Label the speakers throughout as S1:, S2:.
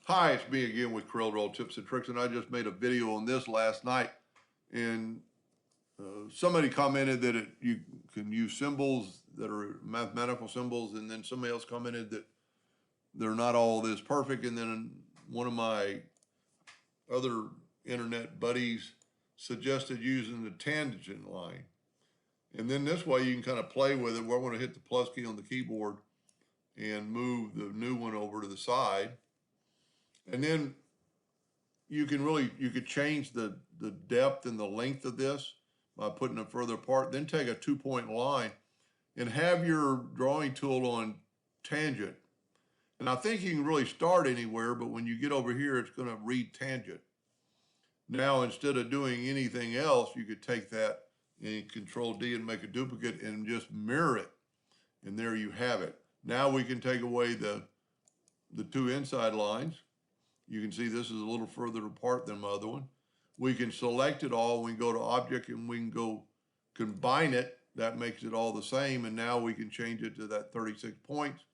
S1: Hi, it's me again with Corel Tips and Tricks, and I just made a video on this last night, and somebody commented that you can use symbols that are mathematical symbols, and then somebody else commented that they're not all this perfect, and then one of my other internet buddies suggested using the tangent line. And then this way you can kind of play with it, where I want to hit the plus key on the keyboard and move the new one over to the side. And then you could change the depth and the length of this by putting it further apart. Then take a 2-point line and have your drawing tool on tangent. And I think you can really start anywhere, but when you get over here, it's going to read tangent. Now, instead of doing anything else, you could take that and Control D and make a duplicate and just mirror it. And there you have it. Now we can take away the two inside lines. You can see this is a little further apart than my other one. We can select it all. We can go to Object and we can go combine it. That makes it all the same. And now we can change it to that 36 points.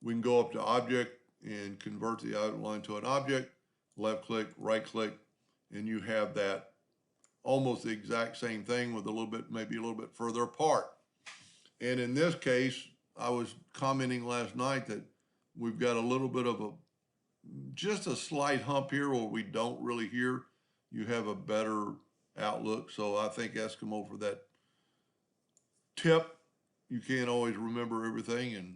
S1: We can go up to Object and convert the outline to an object. Left click, right click, and you have that almost the exact same thing with a little bit, maybe a little bit further apart. And in this case, I was commenting last night that we've got a little bit of just a slight hump here where we don't really hear. You have a better outlook. So I think Eskimo for that tip. You can't always remember everything. And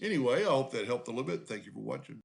S1: anyway, I hope that helped a little bit. Thank you for watching.